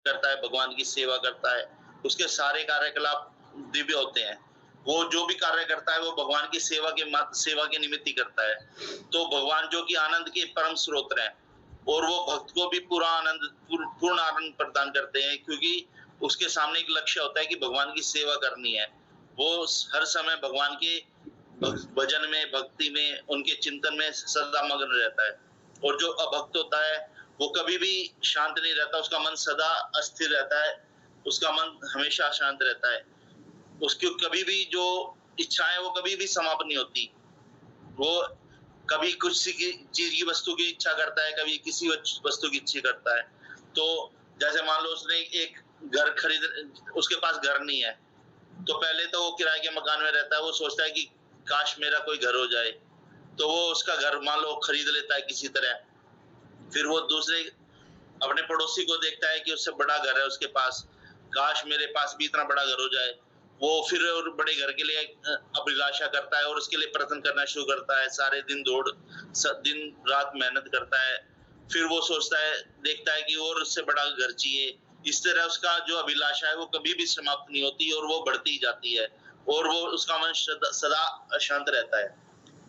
करता है, भगवान की सेवा करता है, उसके सारे कार्यकलाप दिव्य होते हैं। वो जो भी कार्य करता है वो भगवान की सेवा के निमित्त ही करता है। तो भगवान जो कि आनंद के परम स्रोत हैं और वो भक्त को भी पूर्ण आनंद प्रदान करते हैं, क्योंकि उसके सामने एक लक्ष्य होता है कि भगवान की सेवा करनी है। वो हर समय भगवान के भजन में, भक्ति में, उनके चिंतन में सदा मग्न रहता है। और जो अभक्त होता है वो कभी भी शांत नहीं रहता, उसका मन सदा अस्थिर रहता है, उसका मन हमेशा अशांत रहता है। उसकी कभी भी जो इच्छाएं वो कभी भी समाप्त नहीं होती। वो कभी कुछ चीज की वस्तु की इच्छा करता है, कभी किसी वस्तु की इच्छा करता है। तो जैसे मान लो उसने एक घर खरीद, उसके पास घर नहीं है, तो पहले तो वो किराए के मकान में रहता है, वो सोचता है कि काश मेरा कोई घर हो जाए, तो वो उसका घर मान लो खरीद लेता है किसी तरह। फिर वो दूसरे अपने पड़ोसी को देखता है कि उससे बड़ा घर है उसके पास, काश मेरे पास भी इतना बड़ा घर हो जाए। वो फिर और बड़े घर के लिए अभिलाषा करता है और उसके लिए प्रयत्न करना शुरू करता है, सारे दिन दिन रात मेहनत करता है। फिर वो सोचता है, देखता है कि और उससे बड़ा घर चाहिए। इस तरह उसका जो अभिलाषा है वो कभी भी समाप्त नहीं होती और वो बढ़ती ही जाती है, और वो उसका मन सदा अशांत रहता है।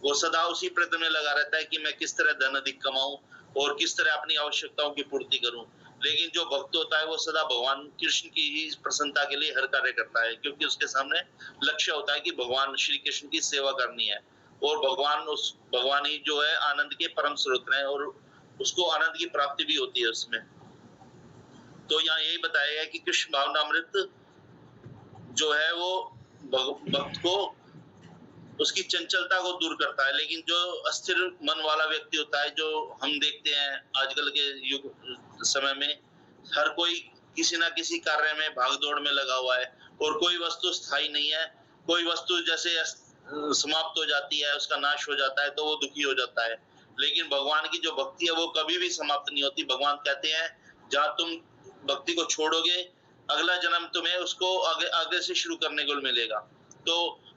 वो सदा उसी प्रयत्न में लगा रहता है कि मैं किस तरह धन अधिक कमाऊं और किस तरह अपनी आवश्यकताओं की पूर्ति करूं। लेकिन जो भक्त होता है वो सदा भगवान कृष्ण की ही प्रसन्नता के लिए हर कार्य करता है, क्योंकि उसके सामने लक्ष्य होता है कि भगवान श्री कृष्ण की सेवा करनी है। और भगवान ही जो है आनंद के परम स्रोत हैं, और उसको आनंद की प्राप्ति भी होती है उसमें। तो यहाँ यही बताया गया कि कृष्ण भावनामृत जो है वो भक्त को उसकी चंचलता को दूर करता है। लेकिन जो अस्थिर मन वाला व्यक्ति होता है, जो हम देखते हैं आजकल के युग समय में, हर कोई किसी ना किसी कार्य में भागदौड़ में लगा हुआ है और कोई वस्तु स्थायी नहीं है। कोई वस्तु जैसे समाप्त हो जाती है, उसका नाश हो जाता है, तो वो दुखी हो जाता है। लेकिन भगवान की जो भक्ति है वो कभी भी समाप्त नहीं होती। भगवान कहते हैं जहां तुम भक्ति को छोड़ोगे, अगला जन्म तुम्हें उसको आगे से शुरू करने को मिलेगा। तो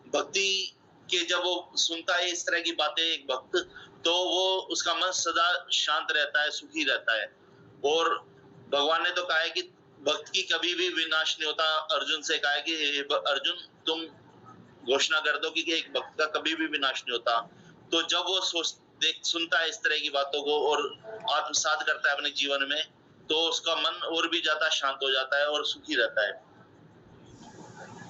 भक्ति कि जब वो सुनता है इस तरह की बातें एक भक्त, तो वो उसका मन सदा शांत रहता है, सुखी रहता है। और भगवान ने तो कहा है कि भक्त की कभी भी विनाश नहीं होता। अर्जुन से कहा है कि अर्जुन तुम घोषणा कर दो कि एक भक्त का कभी भी विनाश नहीं होता। तो जब वो सुनता है इस तरह की बातों को और आत्मसात करता है अपने जीवन में, तो उसका मन और भी ज्यादा शांत हो जाता है और सुखी रहता है।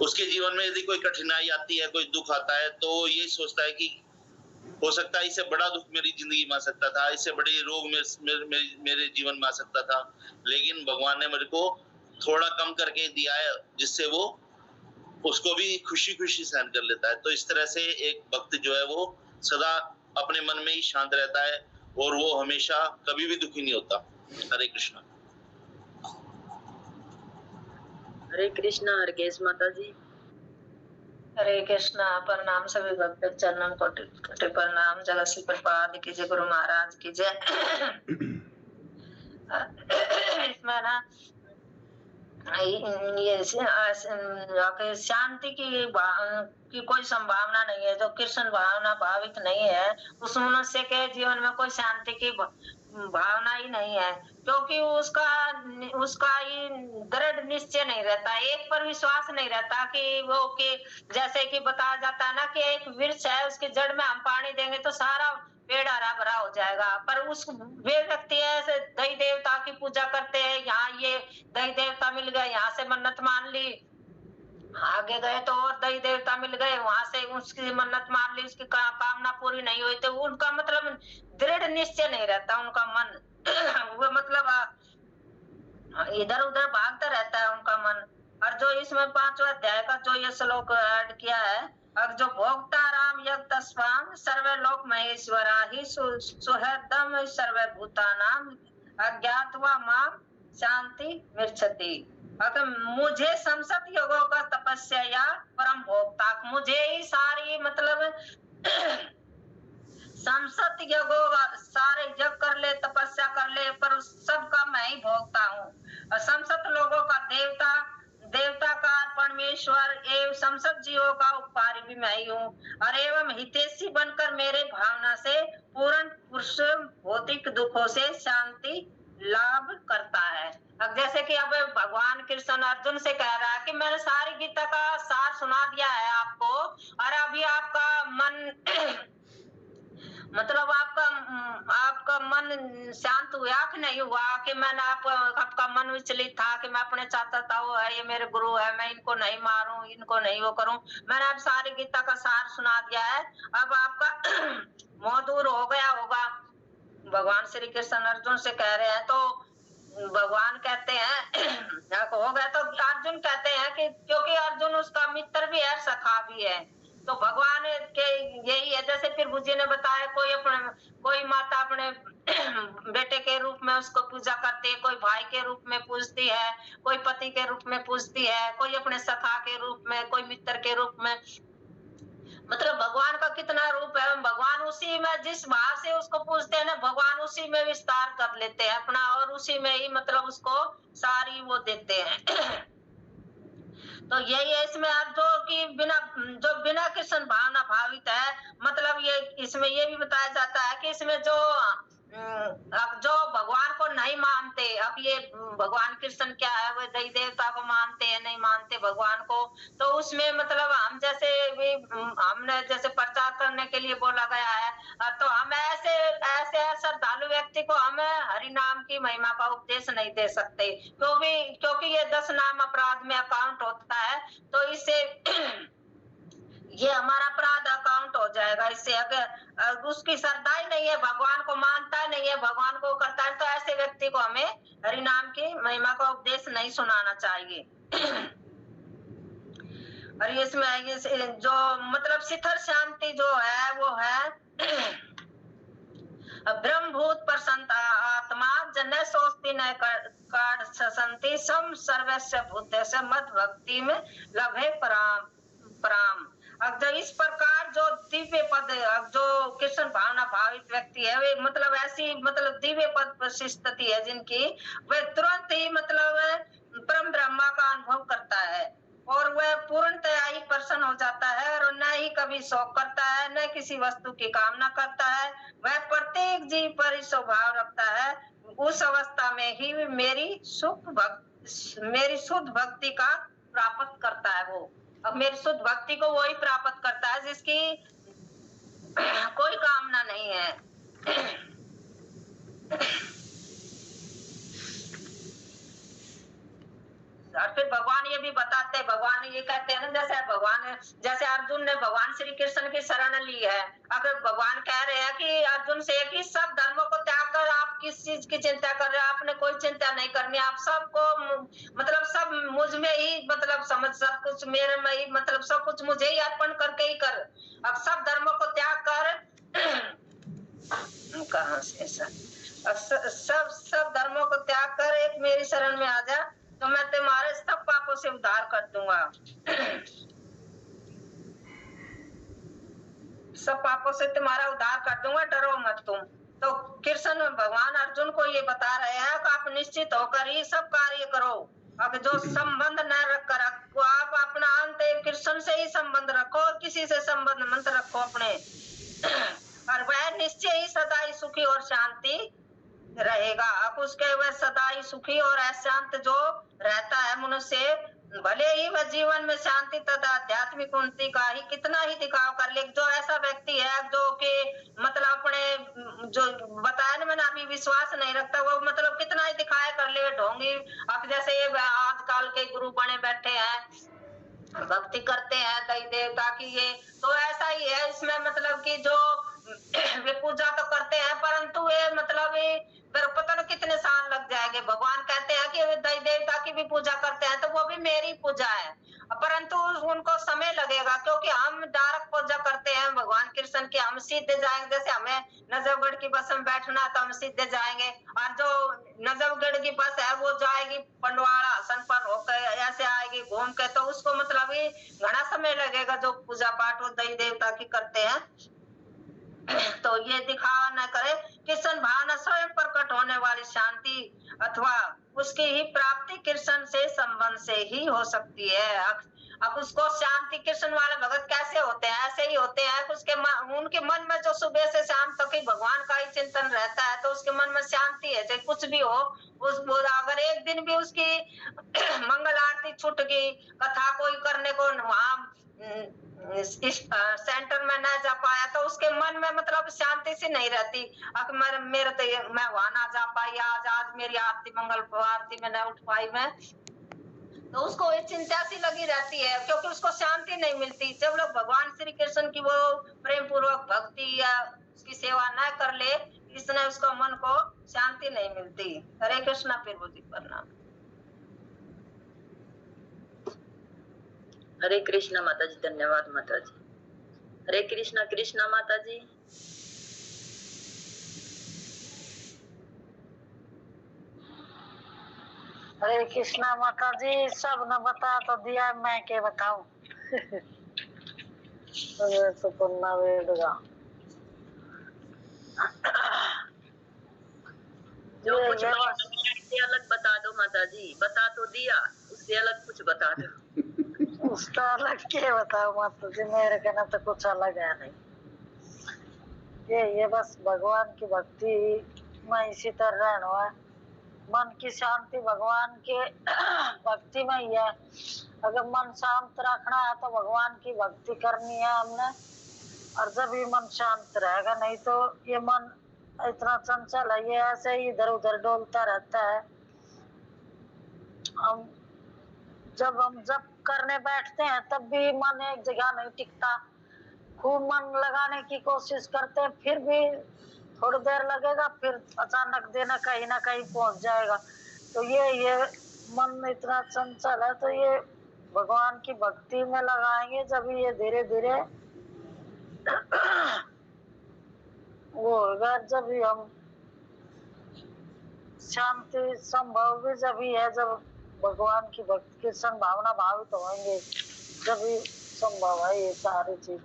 उसके जीवन में यदि कोई कठिनाई आती है, कोई दुख आता है, तो ये सोचता है कि हो सकता है इससे बड़ा दुख मेरी जिंदगी में आ सकता था, इससे बड़े रोग मेरे जीवन में आ सकता था, लेकिन भगवान ने मेरे को थोड़ा कम करके दिया है, जिससे वो उसको भी खुशी खुशी सहन कर लेता है। तो इस तरह से एक भक्त जो है वो सदा अपने मन में ही शांत रहता है और वो हमेशा कभी भी दुखी नहीं होता। हरे कृष्णा। हरे कृष्णा। हरकेश माता जी। हरे कृष्णा। प्रणाम सभी भक्त चरणों कोटि प्रणाम। जगत श्री प्रपाद की जय, गुरु महाराज की जय। इसमें ना ये शांति की कोई संभावना नहीं है। जो कृष्ण भावना भावित नहीं है उस मनुष्य के जीवन में कोई शांति की भावना ही नहीं है, क्योंकि उसका ये दृढ़ निश्चय नहीं रहता, एक पर विश्वास नहीं रहता कि वो कि जैसे कि बताया जाता है ना कि एक वृक्ष है, उसके जड़ में हम पानी देंगे तो सारा पेड़ हरा भरा हो जाएगा। पर वे व्यक्ति ऐसे दही देवता की पूजा करते हैं, यहाँ ये दही देवता मिल गए, यहाँ से मन्नत मान ली, आगे गए तो और दही देवता मिल गए, वहां से उसकी मन्नत मान ली, उसकी कामना पूरी नहीं हुई, तो उनका मतलब दृढ़ निश्चय नहीं रहता उनका मन। वो मतलब इधर उधर भागता रहता है उनका मन। और जो इसमें 5वां अध्याय का जो ये श्लोक ऐड किया है, अब जो भोक्ता राम यज्ञ तस्वाम सर्वे लोक महेश्वरा ही सुहृदम सर्वे भूतानाम अज्ञातवा माम शांति मिर्छति। अगर मुझे संसत योगों का तपस्या या परम भोक्ता, मुझे ही सारी मतलब संसत योगों सारे यज्ञ कर ले, तपस्या कर ले, पर उस सब का मैं ही भोगता हूँ। और संसत लोगों का देवता का परमेश्वर एवं संसद जीवों का उपकारी भी मैं ही हूँ। और एवं हितैषी बनकर मेरे भावना से पूर्ण पुरुष भौतिक दुखों से शांति लाभ करता है। अब जैसे कि अब भगवान कृष्ण अर्जुन से कह रहा है कि मैंने सारी गीता का सार सुना दिया है आपको, और अभी आपका मन मतलब आपका मन शांत हुआ कि नहीं हुआ, कि मैंने आपका मन विचलित था कि मैं अपने चाहता था वो है, ये मेरे गुरु है, मैं इनको नहीं मारूं, इनको नहीं वो करूं। मैंने अब सारी गीता का सार सुना दिया है, अब आपका मोह दूर हो गया होगा। भगवान श्री कृष्ण अर्जुन से कह रहे हैं, तो भगवान कहते हैं हो गया, तो अर्जुन कहते हैं कि क्योंकि अर्जुन उसका मित्र भी है, सखा भी है, तो भगवान के यही है। जैसे प्रभु जी ने बताया, कोई माता अपने बेटे के रूप में उसको पूजा करती है, कोई भाई के रूप में पूजती है, कोई पति के रूप में पूजती है, कोई अपने सखा के रूप में, कोई मित्र के रूप में। मतलब भगवान का कितना रूप है, भगवान उसी में जिस भाव से उसको पूजते हैं ना, भगवान उसी में विस्तार कर लेते हैं अपना, और उसी में ही मतलब उसको सारी वो देते हैं। तो यही है इसमें, अब जो बिना कृष्ण भावना भावित है, मतलब ये इसमें ये भी बताया जाता है कि इसमें अब जो भगवान को नहीं मानते, अब ये भगवान कृष्ण क्या है, वो देवी देवता को मानते हैं, नहीं मानते भगवान को, तो उसमें मतलब हम जैसे भी हमने जैसे प्रचार करने के लिए बोला गया है, तो हम ऐसे श्रद्धालु व्यक्ति को हम हरि नाम की महिमा का उपदेश नहीं दे सकते, क्योंकि ये 10 नाम अपराध में अकाउंट होता है, तो इससे ये हमारा अपराध अकाउंट हो जाएगा। इससे अगर उसकी श्रद्धा ही नहीं है, भगवान को मानता नहीं है, भगवान को करता है, तो ऐसे व्यक्ति को हमें हरि नाम की महिमा का उपदेश नहीं सुनाना चाहिए। और इसमें जो मतलब शिखर शांति जो है वो है ब्रह्मभूत प्रसन्न आत्मा जन सोचती न कर संति सम सर्वस्व भूतेश मद भक्ति में लभे पराम। अब जो इस प्रकार जो दिव्य पद, जो कृष्ण भावना भावित व्यक्ति है, वे मतलब ऐसी मतलब दिव्य पद पर स्थिति है जिनकी, वे तुरंत ही मतलब परम ब्रह्मा का अनुभव करता है, और वह पूर्णतया ही प्रसन्न हो जाता है, और न ही कभी शोक करता है, न किसी वस्तु की कामना करता है। वह प्रत्येक जीव पर ही स्वभाव रखता है। उस अवस्था में ही मेरी शुद्ध भक्ति का प्राप्त करता है वो। अब मेरी शुद्ध भक्ति को वही प्राप्त करता है जिसकी कोई कामना नहीं है। और फिर भगवान ये भी बताते हैं, भगवान ये कहते हैं ना, जैसे अर्जुन ने भगवान श्री कृष्ण की शरण ली है। अगर भगवान कह रहे हैं कि अर्जुन से कि सब धर्मों को त्याग कर आप किस चीज की चिंता कर रहे हो, आपने कोई चिंता नहीं करनी, आप सबको मतलब सब मुझ में ही मतलब समझ, सब कुछ मेरे में ही मतलब सब कुछ मुझे ही अर्पण करके ही कर। अब सब धर्मों को त्याग कर कहाँ से सब धर्मों को त्याग कर एक मेरी शरण में आ जा, तो मैं तुम्हारे सब पापों से उद्धार कर दूंगा। सब पापों से तुम्हारा उद्धार कर दूंगा, डरो मत तुम। तो कृष्ण भगवान अर्जुन को ये बता रहे हैं कि आप निश्चित होकर ही सब कार्य करो। अब जो संबंध न रखकर आप अपना अंत कृष्ण से ही संबंध रखो, और किसी से संबंध मत रखो अपने, और वह निश्चय ही सदा ही सुखी और शांति रहेगा। अब उसके वह सदा ही सुखी और अशांत जो रहता है मनुष्य, भले ही वह जीवन में शांति तथा आध्यात्मिक उन्नति का ही कितना ही दिखाव कर ले, जो ऐसा व्यक्ति है जो कि मतलब अपने जो बताया ना मैंने अभी विश्वास नहीं रखता, वो मतलब कितना ही दिखाया कर ले ढोंगी। अब जैसे ये आजकल के गुरु बने बैठे हैं, भक्ति करते हैं कई देवता की, ये तो ऐसा ही है इसमें, मतलब कि जो वे पूजा तो करते हैं, परंतु वे मतलब पता नहीं कितने साल लग जाएंगे। भगवान कहते हैं कि वे देवी देवता की भी पूजा करते हैं, तो वो भी मेरी पूजा है, परंतु उनको समय लगेगा, क्योंकि हम डायरेक्ट पूजा करते हैं भगवान कृष्ण की, हम सीधे जाएंगे। जैसे हमें नजफगढ़ की बस में बैठना तो हम सीधे जाएंगे, और जो नजफगढ़ की बस है वो जाएगी पंडवाड़ा आसन पर होकर ऐसे आएगी घूम के, तो उसको मतलब ही घना समय लगेगा जो पूजा पाठ वो देवी देवता की करते हैं। तो ये दिखावा न करे, कृष्ण भावना स्वयं प्रकट होने वाली शांति अथवा उसकी ही प्राप्ति कृष्ण से संबंध से ही हो सकती है। अब उसको शांति कृष्ण वाले भगत कैसे होते हैं, ऐसे ही होते हैं। उनके मन में जो सुबह से शाम तक ही भगवान का ही चिंतन रहता है, तो उसके मन में शांति है। चाहे कुछ भी हो, अगर एक दिन भी उसकी मंगल आरती छूट गई, कथा कोई करने को वहां इस सेंटर में ना जा पाया, तो उसके मन में मतलब शांति सी नहीं रहती। अब मैं वहां ना जा पाई, आज मेरी आरती मंगल आरती में न उठ पाई मैं, तो उसको एक चिंता सी लगी रहती है, क्योंकि उसको शांति नहीं मिलती। जब लोग भगवान श्री कृष्ण की वो प्रेम पूर्वक भक्ति या उसकी सेवा न कर ले, इसने उसको मन को शांति नहीं मिलती। हरे कृष्णा। प्रभु जी प्रणाम। हरे कृष्णा माता जी, धन्यवाद माता जी। हरे कृष्णा कृष्णा माता जी। हरे कृष्णा माता जी। सब ने बता तो दिया, मैं क्या बताऊं। तो पुन्ना वेड़गा जो कुछ उससे अलग बता दो माता जी, बता तो दिया, उससे अलग कुछ बता दो। उसका अलग क्या बताओ माता जी, मेरे कहना तो कुछ अलग है नहीं। ये बस भगवान की भक्ति में इसी तरह रहना है। मन की शांति भगवान के भक्ति में ही है। अगर मन शांत रखना है तो भगवान की भक्ति करनी है हमने, और जब भी मन शांत रहेगा, नहीं तो ये मन इतना चंचल है, ये ऐसे ही इधर उधर डोलता रहता है। हम जब करने बैठते हैं तब भी मन एक जगह नहीं टिकता। खूब मन लगाने की कोशिश करते हैं, फिर भी थोड़ी देर लगेगा, फिर अचानक देना कहीं ना कहीं पहुंच जाएगा। तो ये मन इतना चंचल है, तो ये भगवान की भक्ति में लगाएंगे जब ये धीरे धीरे वो होगा। जब भी हम शांति संभव भी जब भी है, जब भगवान की भक्ति की संभावना भावित होंगे, जब भी संभव है ये सारी चीज।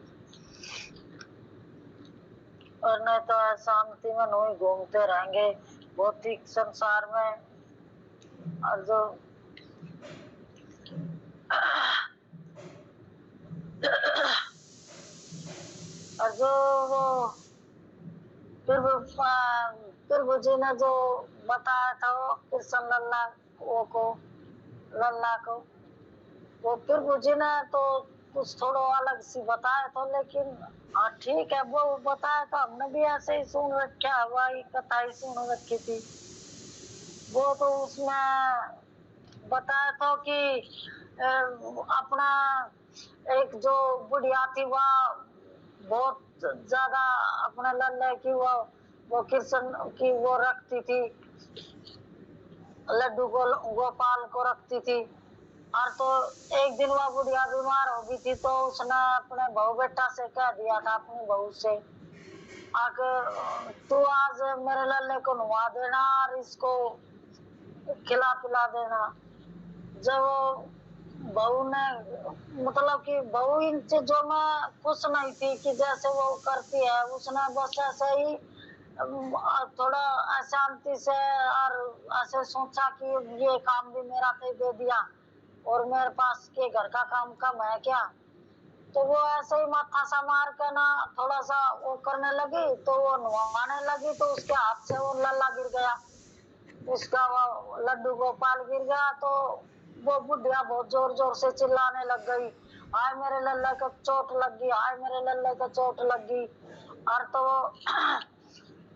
और नहीं तो शांति में नहीं घूमते रहेंगे भौतिक संसार में। और जो वो प्रभु जी ने जो बताया था, वो कृष्ण लल्ला को वो प्रभु जी ने तो कुछ थोड़ा अलग सी बताया था, लेकिन हाँ ठीक है, वो बताया था, हमने भी ऐसे ही सुन रखा, वही कथा ही सुन रखी थी। वो तो उसमें बताया था कि अपना एक जो बुढ़िया थी, वह बहुत ज्यादा अपने लल्ले की वो कृष्ण की वो रखती थी, लड्डू गोपाल को रखती थी। और तो एक दिन वह बुढ़िया बीमार हो गई थी, तो उसने अपने बहू बेटा से कह दिया था, अपनी बहू से, आकर तू आज मेरे लल्ले को नुआ देना और इसको खिला पिला देना। जब बहू ने, मतलब कि बहू इन चीजों में खुश नहीं थी कि जैसे वो करती है, उसने बस ऐसे ही थोड़ा अशांति से और ऐसे सोचा कि ये काम भी मेरा तो दे दिया, और मेरे पास के घर का काम कम है क्या। तो वो ऐसे ही माथा सा मार के ना थोड़ा सा वो करने लगी, तो वो नुआने लगी, तो उसके हाथ से वो लल्ला गिर गया, उसका वो लड्डू गोपाल गिर गया। तो वो बुढ़िया बहुत जोर जोर से चिल्लाने लग गई, हाय मेरे लल्ले को चोट लग गई, हाय मेरे लल्ले को चोट लग गई। और तो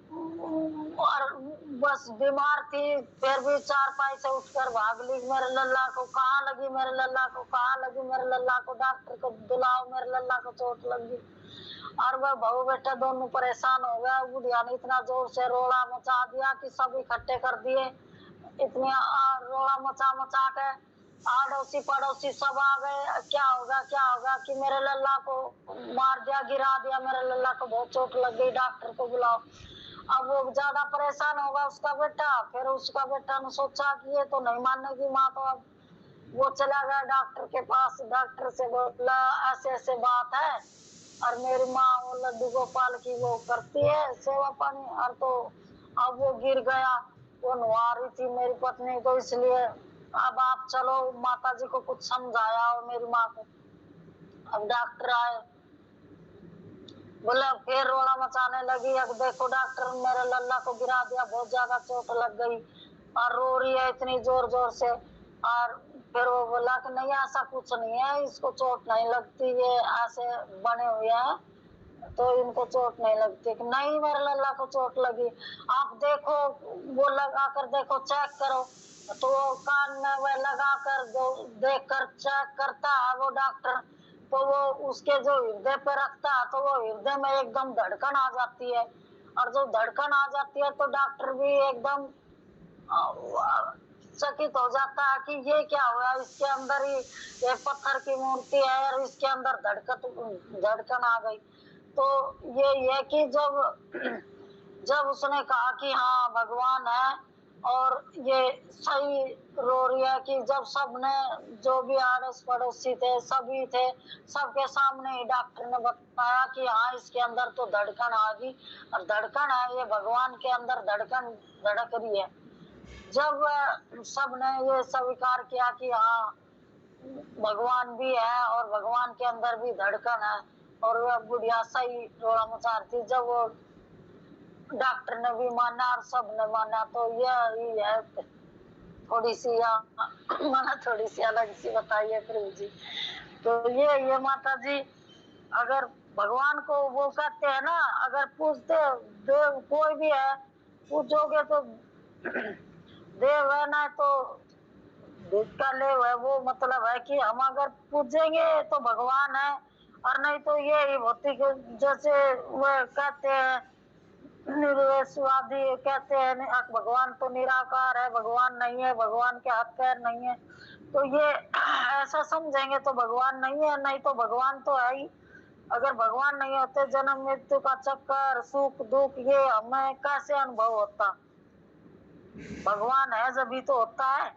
और बस बीमार थी, फिर भी चारपाई से उठकर भाग ली, मेरे लल्ला को कहाँ लगी, मेरे लल्ला को कहाँ लगी, मेरे लल्ला को डॉक्टर को बुलाओ, मेरे लल्ला को चोट लगी। और वह बहू बेटा दोनों परेशान हो गया। बुढ़िया ने इतना जोर से रोला मचा दिया कि सब इकट्ठे कर दिए, इतने रोला मचा के आड़ोसी पड़ोसी सब आ गए। क्या होगा कि मेरे लल्ला को मार दिया, गिरा दिया, मेरे लल्ला को बहुत चोट लग गई, डॉक्टर को बुलाओ। अब वो ज्यादा परेशान होगा उसका बेटा, फिर उसका बेटा ने सोचा कि ये तो नहीं मानेगी माँ, तो अब वो चला गया डॉक्टर के पास। डॉक्टर से बोला ऐसे ऐसे बात है, और मेरी माँ वो लड्डू गोपाल की वो करती है सेवा पानी, और तो अब वो गिर गया, वो नुआ रही थी मेरी पत्नी को, इसलिए अब आप चलो माता जी को कुछ समझाया और मेरी माँ को। अब डॉक्टर आए, बोले फिर रोना मचाने लगी। अब देखो डॉक्टर मेरे लल्ला को गिरा दिया, बहुत ज्यादा चोट लग गई और रो रही है इतनी जोर जोर से। और फिर वो बोला कि नहीं ऐसा कुछ नहीं है, इसको चोट नहीं लगती, ये ऐसे बने हुए हैं तो इनको चोट नहीं लगती। कि नहीं मेरे लल्ला को चोट लगी, आप देखो वो लगा कर देखो, चेक करो। तो वो कान में वो लगा कर देख कर चेक करता है वो डॉक्टर, तो वो उसके जो हृदय पे रखता है तो वो हृदय में एकदम धड़कन आ जाती है। और जो धड़कन आ जाती है तो डॉक्टर भी एकदम चकित हो जाता है कि ये क्या हुआ, इसके अंदर ही ये पत्थर की मूर्ति है और इसके अंदर धड़कन आ गई। तो ये कि जब उसने कहा कि हाँ भगवान है और ये सही रो रही है, कि जब सबने जो भी आड़ोस पड़ोसी थे सभी थे, सबके सामने ही डॉक्टर ने बताया कि हाँ इसके अंदर तो धड़कन आ गई और धड़कन है, ये भगवान के अंदर धड़कन धड़क रही है। जब सबने ये स्वीकार किया कि हाँ भगवान भी है और भगवान के अंदर भी धड़कन है और वह बुढ़िया सही रोड़ा मचा रही थी, जब वो डॉक्टर ने भी माना और सबने माना, तो यही है थोड़ी सी माना थोड़ी सी अलग सी बताइए प्रभु जी। तो ये माता जी, अगर भगवान को वो कहते हैं ना, अगर पूछते देव कोई भी है पूछोगे तो देव है ना, तो का ले है, वो मतलब है कि हम अगर पूछेंगे तो भगवान है और नहीं तो ये भौतिक जैसे वो कहते हैं निर्वेशवादी कहते हैं भगवान तो निराकार है, भगवान नहीं है, भगवान के हाथ पैर नहीं है। तो ये ऐसा समझेंगे तो भगवान नहीं है, नहीं तो भगवान तो है ही। अगर भगवान नहीं होते जन्म मृत्यु का चक्कर सुख दुख ये हमें कैसे अनुभव होता, भगवान है जब तो होता है।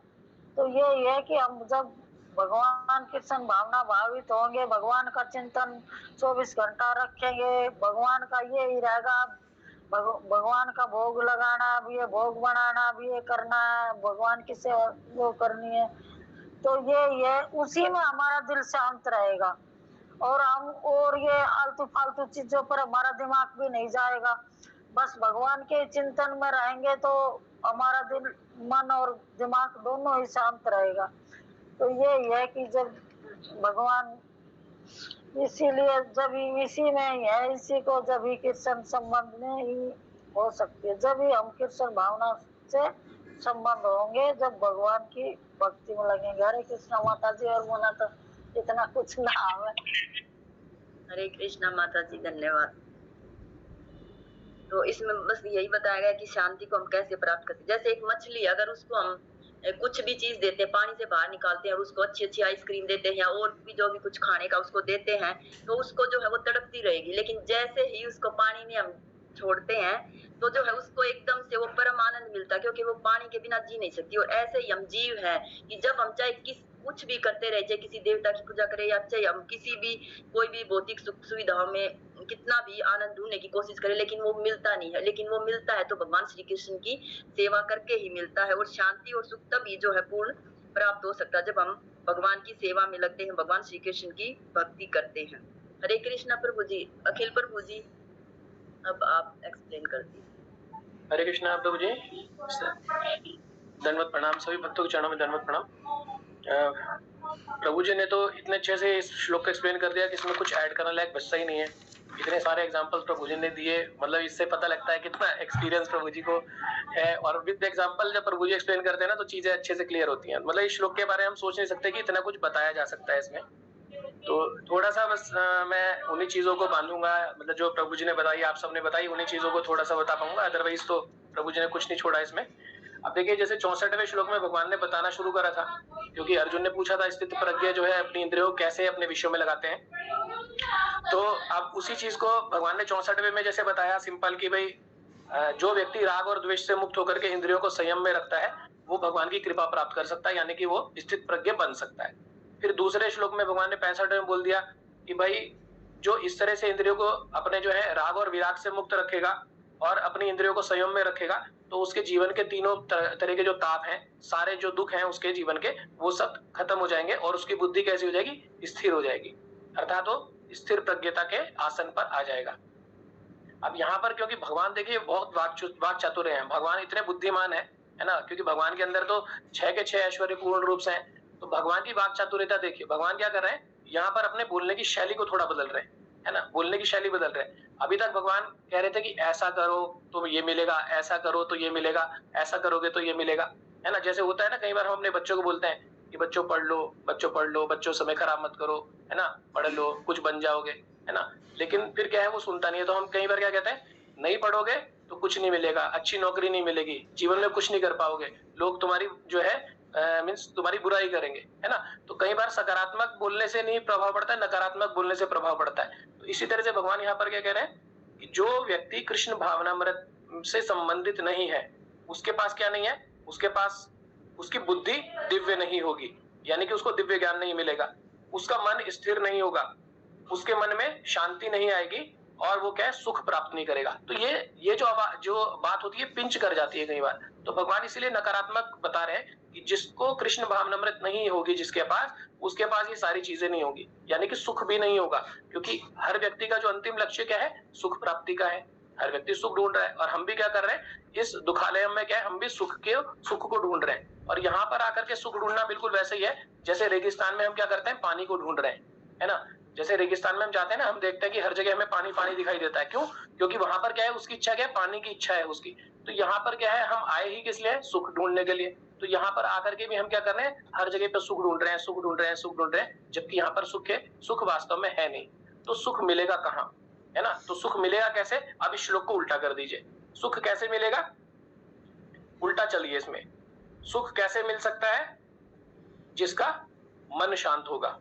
तो ये है कि हम जब भगवान की संभावना भावित होंगे, भगवान का चिंतन 24 घंटा रखेंगे, भगवान का ये ही रहेगा, भगवान का भोग लगाना भी है, भोग बनाना भी है, करना है, भगवान की सेवा वो करनी है। तो ये उसी में हमारा दिल शांत रहेगा और हम और ये आलतू फालतू चीजों पर हमारा दिमाग भी नहीं जाएगा। बस भगवान के चिंतन में रहेंगे तो हमारा दिल मन और दिमाग दोनों ही शांत रहेगा। तो ये है कि जब भगवान, इसीलिए जब इसी में ही है, इसी को जब ही कृष्ण संबंध में ही हो सकती है, जब ही हम कृष्ण भावना से संबंध होंगे, जब भगवान की भक्ति में लगेंगे। हरे कृष्णा माता जी, और मोना तो इतना कुछ ना आवे। हरे कृष्णा माता जी, धन्यवाद। तो इसमें बस यही बताया गया कि शांति को हम कैसे प्राप्त करते। जैसे एक मछली, अगर उसको हम कुछ भी चीज देते हैं, पानी से बाहर निकालते हैं और उसको अच्छी अच्छी आइसक्रीम देते हैं या और भी जो भी कुछ खाने का उसको देते हैं, तो उसको जो है वो तड़पती रहेगी। लेकिन जैसे ही उसको पानी में हम छोड़ते हैं तो जो है उसको एकदम से वो परम आनंद मिलता है, क्योंकि वो पानी के बिना जी नहीं सकती। और ऐसे ही हम जीव हैं कि जब हम चाहे कुछ भी करते रहे, चाहे किसी देवता की पूजा करें या चाहे हम किसी भी कोई भी भौतिक सुख सुविधाओं में कितना भी आनंद ढूंढने की कोशिश करें, लेकिन वो मिलता नहीं है। लेकिन वो मिलता है तो भगवान श्री कृष्ण की सेवा करके ही मिलता है। और शांति और सुख तभी जो है पूर्ण प्राप्त हो सकता है जब हम भगवान की सेवा में लगते हैं, भगवान श्री कृष्ण की भक्ति करते हैं। हरे कृष्णा प्रभु जी। अखिल प्रभु जी, अब आप एक्सप्लेन कर दीजिए। हरे कृष्णा प्रभु जी, धन्यवाद प्रणाम, सभी भक्तों के चरणों में धन्यवाद प्रणाम। प्रभु जी ने तो इतने अच्छे से इस श्लोक को एक्सप्लेन कर दिया कि इसमें कुछ ऐड करने लायक बचता ही नहीं है। इतने सारे एग्जांपल्स प्रभु जी ने दिए, मतलब इससे पता लगता है कितना एक्सपीरियंस प्रभु जी को है। और विद एग्जांपल जब प्रभु जी एक्सप्लेन करते हैं ना तो चीजें अच्छे से क्लियर होती हैं। मतलब इस श्लोक के बारे में हम सोच नहीं सकते कि इतना कुछ बताया जा सकता है इसमें। तो थोड़ा सा बस मैं उन्हीं चीजों को बांधूंगा, मतलब जो प्रभु जी ने बताई, आप सबने बताई, उन्हीं चीजों को थोड़ा सा बता पाऊंगा। अदरवाइज तो प्रभु जी ने कुछ नहीं छोड़ा इसमें। अब देखिए, जैसे 64वें श्लोक में भगवान ने बताना शुरू करा था, क्योंकि अर्जुन ने पूछा था स्थित प्रज्ञ जो है अपनी इंद्रियों को कैसे अपने विषयों में लगाते हैं। तो अब उसी चीज को भगवान ने 64वें में जैसे बताया सिंपल कि भाई जो व्यक्ति राग और द्वेष से मुक्त होकर के इंद्रियों को संयम में रखता है वो भगवान की कृपा प्राप्त कर सकता है, यानी कि वो स्थित प्रज्ञ बन सकता है। फिर दूसरे श्लोक में भगवान ने 65 में बोल दिया कि भाई जो इस तरह से इंद्रियों को अपने जो है राग और विराग से मुक्त रखेगा और अपनी इंद्रियों को संयम में रखेगा, तो उसके जीवन के तीनों तरह के जो ताप हैं, सारे जो दुख हैं उसके जीवन के, वो सब खत्म हो जाएंगे और उसकी बुद्धि कैसी हो जाएगी, स्थिर हो जाएगी, अर्थात वो स्थिर प्रज्ञता के आसन पर आ जाएगा। अब यहाँ पर क्योंकि भगवान देखिए बहुत वाक चातुर हैं, भगवान इतने बुद्धिमान है ना, क्योंकि भगवान के अंदर तो 6 के 6 ऐश्वर्य पूर्ण रूप से हैं, तो भगवान की वाक चातुर्यता देखिए, भगवान क्या कर रहे हैं, यहाँ पर अपने बोलने की शैली को थोड़ा बदल रहे हैं, है ना, बोलने की शैली बदल रहे हैं। अभी तक भगवान कह रहे थे कि ऐसा करो तो ये मिलेगा, ऐसा करो तो ये मिलेगा, ऐसा करोगे तो ये मिलेगा, है ना। जैसे होता है ना, कई बार हम अपने बच्चों को बोलते हैं कि बच्चों पढ़ लो, बच्चों पढ़ लो, बच्चों समय खराब मत करो, है ना, पढ़ लो कुछ बन जाओगे, है ना। लेकिन फिर क्या है, वो सुनता नहीं है, तो हम कई बार क्या कहते हैं, नहीं पढ़ोगे तो कुछ नहीं मिलेगा, अच्छी नौकरी नहीं मिलेगी, जीवन में कुछ नहीं कर पाओगे, लोग तुम्हारी जो है मीन्स तुम्हारी बुराई करेंगे, है ना। तो कई बार सकारात्मक बोलने से नहीं प्रभाव पड़ता है, नकारात्मक बोलने से प्रभाव पड़ता है। तो इसी तरह से भगवान यहाँ पर क्या कह रहे हैं कि जो व्यक्ति कृष्ण भावनामृत से संबंधित नहीं है, उसके पास क्या नहीं है, उसके पास उसकी बुद्धि दिव्य नहीं होगी, यानी कि उसको दिव्य ज्ञान नहीं मिलेगा, उसका मन स्थिर नहीं होगा, उसके मन में शांति नहीं आएगी और वो क्या है, सुख प्राप्त नहीं करेगा। तो ये जो बात होती है पिंच कर जाती है कई बार। तो भगवान इसीलिए नकारात्मक बता रहे हैं कि जिसको कृष्ण भावनामृत नहीं होगी, जिसके पास, उसके पास ये सारी चीजें नहीं होगी, यानी कि सुख भी नहीं होगा, क्योंकि हर व्यक्ति का जो अंतिम लक्ष्य क्या है, सुख प्राप्ति का है, हर व्यक्ति सुख ढूंढ रहा है। और हम भी क्या कर रहे हैं, इस दुखालय में क्या है, हम भी सुख को ढूंढ रहे हैं। और यहाँ पर आकर के सुख ढूंढना बिल्कुल वैसे ही है जैसे रेगिस्तान में हम क्या करते हैं, पानी को ढूंढ रहे हैं, है ना। जैसे रेगिस्तान में हम जाते हैं ना, हम देखते हैं कि हर जगह हमें पानी पानी दिखाई देता है, क्यों, क्योंकि वहां पर क्या है, उसकी इच्छा क्या है, पानी की इच्छा है उसकी। तो यहाँ पर क्या है, हम आए ही किस लिए, सुख ढूंढने के लिए। तो यहाँ पर आकर के भी हम क्या कर रहे हैं, हर जगह पे सुख ढूंढ रहे हैं, सुख ढूंढ रहे हैं, सुख ढूंढ रहे हैं, जबकि यहाँ पर सुख है, सुख वास्तव में है नहीं। तो सुख मिलेगा कहाँ, है ना। तो सुख मिलेगा कैसे, अब इस श्लोक को उल्टा कर दीजिए, सुख कैसे मिलेगा, उल्टा चलिए इसमें, सुख कैसे मिल सकता है, जिसका मन शांत होगा,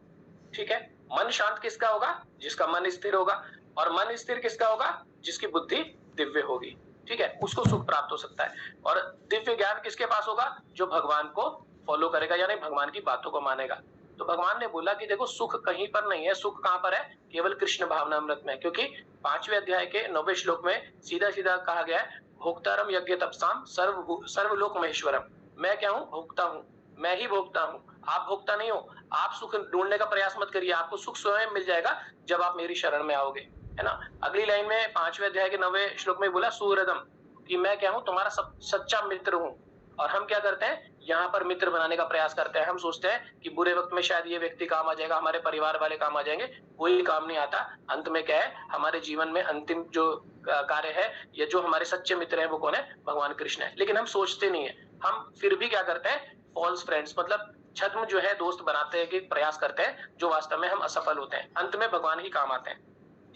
ठीक है। मन शांत किसका होगा, जिसका मन स्थिर होगा, और मन स्थिर किसका होगा, जिसकी बुद्धि दिव्य होगी, ठीक है, उसको सुख प्राप्त हो सकता है। और दिव्य ज्ञान किसके पास होगा, जो भगवान को फॉलो करेगा, यानी भगवान की बातों को मानेगा। तो भगवान ने बोला कि देखो सुख कहीं पर नहीं है, सुख कहां पर है, केवल कृष्ण भावनामृत में। क्योंकि 5वें अध्याय के 9वें श्लोक में सीधा सीधा कहा गया है, भोक्तारम यज्ञ तपसाम सर्वलोक महेश्वरम, मैं क्या हूं, भोक्ता हूं, मैं ही भोक्ता हूं, आप भोक्ता नहीं हो। आप सुख ढूंढने का प्रयास मत करिए, आपको सुख स्वयं मिल जाएगा जब आप मेरी शरण में आओगे, है ना। अगली लाइन में 5वें अध्याय के 9वें श्लोक में बोला सुहृदम, कि मैं क्या हूं, तुम्हारा सच्चा मित्र हूं। और हम क्या करते हैं, यहाँ पर मित्र बनाने का प्रयास करते हैं। हम सोचते हैं कि बुरे वक्त में शायद ये व्यक्ति काम आ जाएगा, हमारे परिवार वाले काम आ जाएंगे, कोई काम नहीं आता। अंत में क्या है, हमारे जीवन में अंतिम जो कार्य है, या जो हमारे सच्चे मित्र हैं, वो कौन है, भगवान कृष्ण है। लेकिन हम सोचते नहीं है, हम फिर भी क्या करते हैं, फॉल्स फ्रेंड्स, मतलब छद्म जो है दोस्त बनाते हैं, कि प्रयास करते हैं, जो वास्तव में हम असफल होते हैं, अंत में भगवान ही काम आते हैं,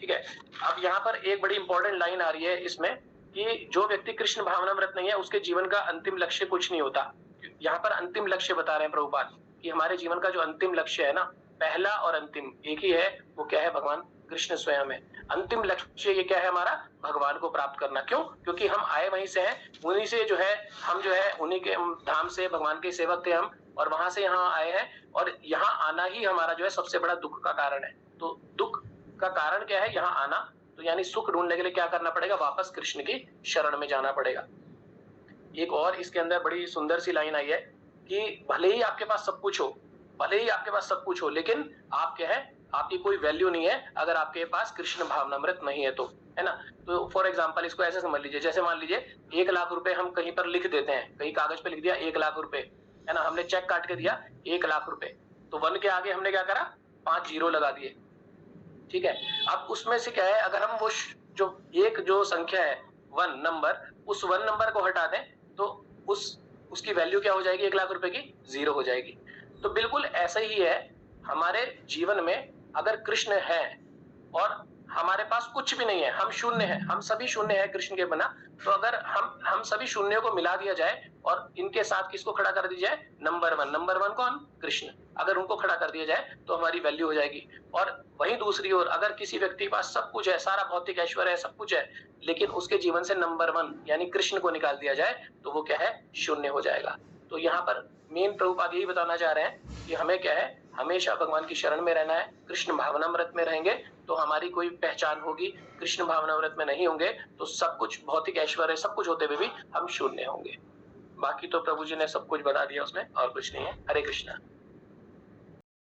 ठीक है। अब यहाँ पर एक बड़ी इंपॉर्टेंट लाइन आ रही है इसमें, कि जो व्यक्ति कृष्ण भावनामृत नहीं है, उसके जीवन का अंतिम लक्ष्य कुछ नहीं होता। यहाँ पर अंतिम लक्ष्य बता रहे हैं प्रभुपाद, कि हमारे जीवन का जो अंतिम लक्ष्य है ना, पहला और अंतिम एक ही है, वो क्या है, भगवान कृष्ण स्वयं है। अंतिम लक्ष्य ये क्या है हमारा, भगवान को प्राप्त करना। क्यों, क्योंकि हम आए वहीं से हैं, उन्हीं से जो है, हम जो है उन्हीं के धाम से, भगवान के सेवक थे हम, और वहां से यहाँ आए हैं, और यहाँ आना ही हमारा जो है सबसे बड़ा दुख का कारण है। तो दुख का कारण क्या है, यहाँ आना, तो यानी सुख ढूंढने के लिए क्या करना पड़ेगा, वापस कृष्ण की शरण में जाना पड़ेगा। एक और इसके अंदर बड़ी सुंदर सी लाइन आई है, कि भले ही आपके पास सब कुछ हो, भले ही आपके पास सब कुछ हो, लेकिन आप क्या है, आपकी कोई वैल्यू नहीं है अगर आपके पास कृष्ण भावनामृत नहीं है, तो, है ना। तो फॉर एग्जांपल इसको ऐसे समझ लीजिए, जैसे मान लीजिए 1 लाख रुपए हम कहीं पर लिख देते हैं, कहीं कागज पे लिख दिया 1 लाख रुपए, है ना, हमने चेक काट के दिया 1 लाख रुपए, तो 1 के आगे हमने क्या करा, 5 जीरो लगा दिए, ठीक है। अब उसमें से क्या है, अगर हम वो जो एक जो संख्या है 1 नंबर, उस 1 नंबर को हटा दें, तो उसकी वैल्यू क्या हो जाएगी, 1 लाख रुपए की, 0 हो जाएगी। तो बिल्कुल ऐसा ही है हमारे जीवन में, अगर कृष्ण है और हमारे पास कुछ भी नहीं है, हम शून्य हैं, हम सभी शून्य हैं कृष्ण के बिना, तो अगर हम सभी शून्यों को मिला दिया जाए और इनके साथ किसको खड़ा कर दिया जाए, नंबर 1 कौन, कृष्ण, अगर उनको खड़ा कर दिया जाए तो हमारी वैल्यू हो जाएगी। और वहीं दूसरी ओर अगर किसी व्यक्ति के पास सब कुछ है, सारा भौतिक ऐश्वर्य है, सब कुछ है, लेकिन उसके जीवन से नंबर 1 यानी कृष्ण को निकाल दिया जाए, तो वो क्या है, शून्य हो जाएगा। तो यहाँ पर मेन प्रभुपाद यही बताना चाह रहे हैं कि हमें क्या है, हमेशा भगवान की शरण में रहना है। कृष्ण भावनामृत में रहेंगे तो हमारी कोई पहचान होगी, कृष्ण भावनामृत में नहीं होंगे तो सब कुछ भौतिक ऐश्वर्य सब कुछ होते हुए भी हम शून्य होंगे। बाकी तो प्रभु जी ने सब कुछ बता दिया उसमें, और कुछ नहीं है। हरे कृष्णा।